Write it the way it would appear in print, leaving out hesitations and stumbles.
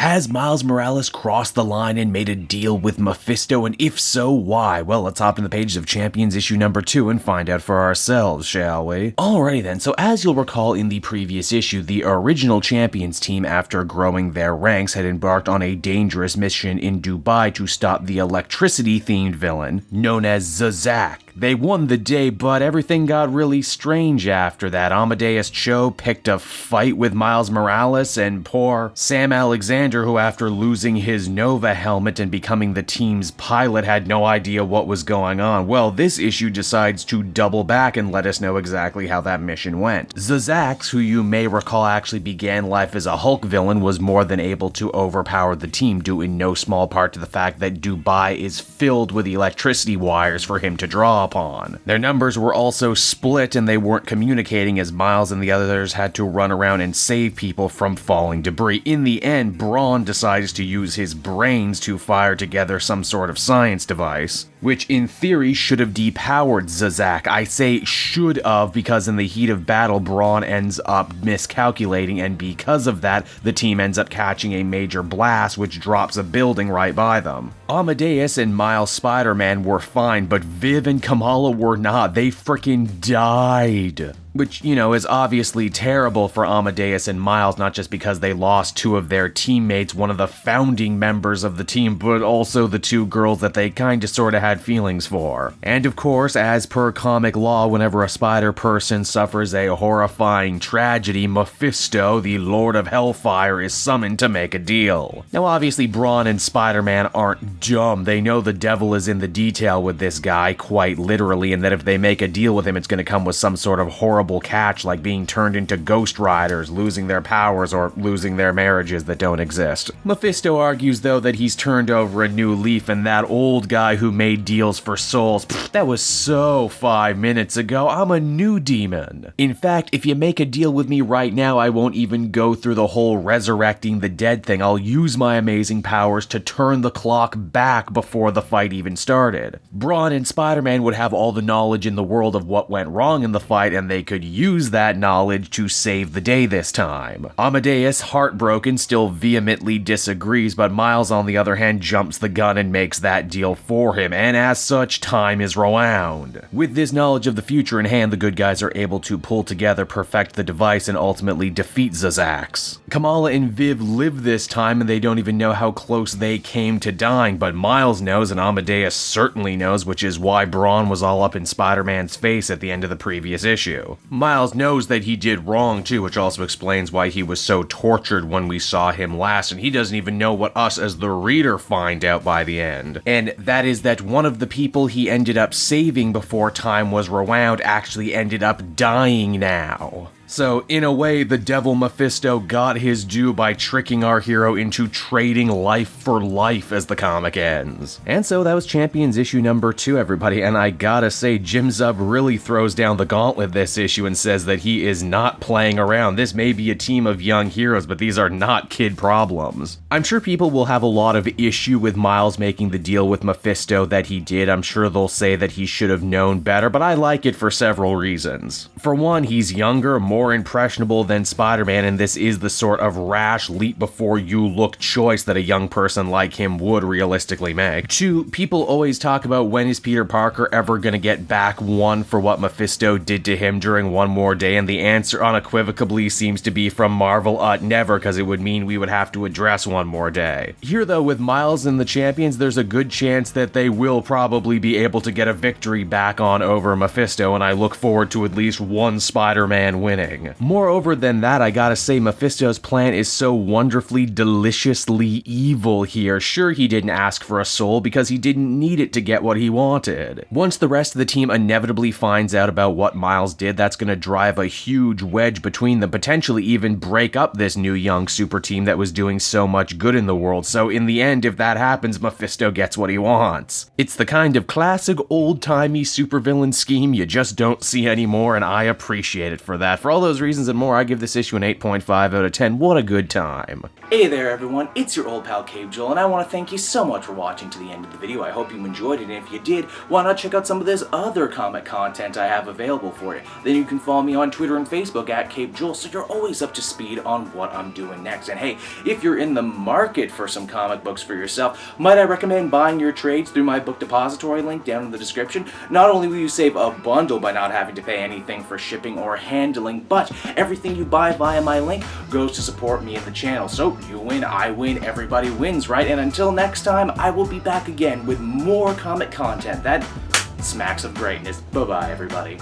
Has Miles Morales crossed the line and made a deal with Mephisto, and if so, why? Well, let's hop in the pages of Champions issue number 2 and find out for ourselves, shall we? Alrighty then, so as you'll recall in the previous issue, the original Champions team, after growing their ranks, had embarked on a dangerous mission in Dubai to stop the electricity-themed villain known as Zazak. They won the day, but everything got really strange after that. Amadeus Cho picked a fight with Miles Morales, and poor Sam Alexander, who after losing his Nova helmet and becoming the team's pilot had no idea what was going on. Well, this issue decides to double back and let us know exactly how that mission went. Zazax, who you may recall actually began life as a Hulk villain, was more than able to overpower the team, due in no small part to the fact that Dubai is filled with electricity wires for him to draw upon. Their numbers were also split and they weren't communicating, as Miles and the others had to run around and save people from falling debris. In the end, Brawn decides to use his brains to fire together some sort of science device, which in theory should have depowered Zazak. I say should have because in the heat of battle, Brawn ends up miscalculating, and because of that, the team ends up catching a major blast which drops a building right by them. Amadeus and Miles Spider-Man were fine, but Viv and Kamala were not. They frickin' died. Which, you know, is obviously terrible for Amadeus and Miles, not just because they lost two of their teammates, one of the founding members of the team, but also the two girls that they kinda sorta had feelings for. And of course, as per comic law, whenever a spider person suffers a horrifying tragedy, Mephisto, the Lord of Hellfire, is summoned to make a deal. Now obviously Brawn and Spider-Man aren't dumb. They know the devil is in the detail with this guy, quite literally, and that if they make a deal with him, it's gonna come with some sort of horrible catch, like being turned into Ghost Riders, losing their powers, or losing their marriages that don't exist. Mephisto argues though that he's turned over a new leaf, and that old guy who made deals for souls, that was so 5 minutes ago. I'm a new demon. In fact, if you make a deal with me right now, I won't even go through the whole resurrecting the dead thing. I'll use my amazing powers to turn the clock back before the fight even started. Brawn and Spider-Man would have all the knowledge in the world of what went wrong in the fight, and they could use that knowledge to save the day this time. Amadeus, heartbroken, still vehemently disagrees, but Miles on the other hand jumps the gun and makes that deal for him, and as such, time is rewound. With this knowledge of the future in hand, the good guys are able to pull together, perfect the device, and ultimately defeat Zazax. Kamala and Viv live this time, and they don't even know how close they came to dying, but Miles knows, and Amadeus certainly knows, which is why Brawn was all up in Spider-Man's face at the end of the previous issue. Miles knows that he did wrong too, which also explains why he was so tortured when we saw him last, and he doesn't even know what us as the reader find out by the end. And that is that one of the people he ended up saving before time was rewound actually ended up dying now. So, in a way, the devil Mephisto got his due by tricking our hero into trading life for life as the comic ends. And so that was Champions issue number 2, everybody, and I gotta say, Jim Zub really throws down the gauntlet this issue and says that he is not playing around. This may be a team of young heroes, but these are not kid problems. I'm sure people will have a lot of issue with Miles making the deal with Mephisto that he did. I'm sure they'll say that he should have known better, but I like it for several reasons. For one, he's younger, more impressionable than Spider-Man, and this is the sort of rash leap before you look choice that a young person like him would realistically make. 2, people always talk about when is Peter Parker ever gonna get back one for what Mephisto did to him during One More Day, and the answer unequivocally seems to be from Marvel, never, because it would mean we would have to address One More Day. Here though, with Miles and the Champions, there's a good chance that they will probably be able to get a victory back on over Mephisto, and I look forward to at least one Spider-Man winning. Moreover than that, I gotta say, Mephisto's plan is so wonderfully, deliciously evil here. Sure, he didn't ask for a soul because he didn't need it to get what he wanted. Once the rest of the team inevitably finds out about what Miles did, that's gonna drive a huge wedge between them, potentially even break up this new young super team that was doing so much good in the world. So in the end, if that happens, Mephisto gets what he wants. It's the kind of classic old-timey supervillain scheme you just don't see anymore, and I appreciate it for that. For all all those reasons and more, I give this issue an 8.5 out of 10. What a good time. Hey there everyone, it's your old pal Cape Joel, and I want to thank you so much for watching to the end of the video. I hope you enjoyed it, and if you did, why not check out some of this other comic content I have available for you. Then you can follow me on Twitter and Facebook at Cape Joel, so you're always up to speed on what I'm doing next. And hey, if you're in the market for some comic books for yourself, might I recommend buying your trades through my book depository link down in the description. Not only will you save a bundle by not having to pay anything for shipping or handling, but everything you buy via my link goes to support me and the channel. So you win, I win, everybody wins, right? And until next time, I will be back again with more comic content that smacks of greatness. Bye-bye, everybody.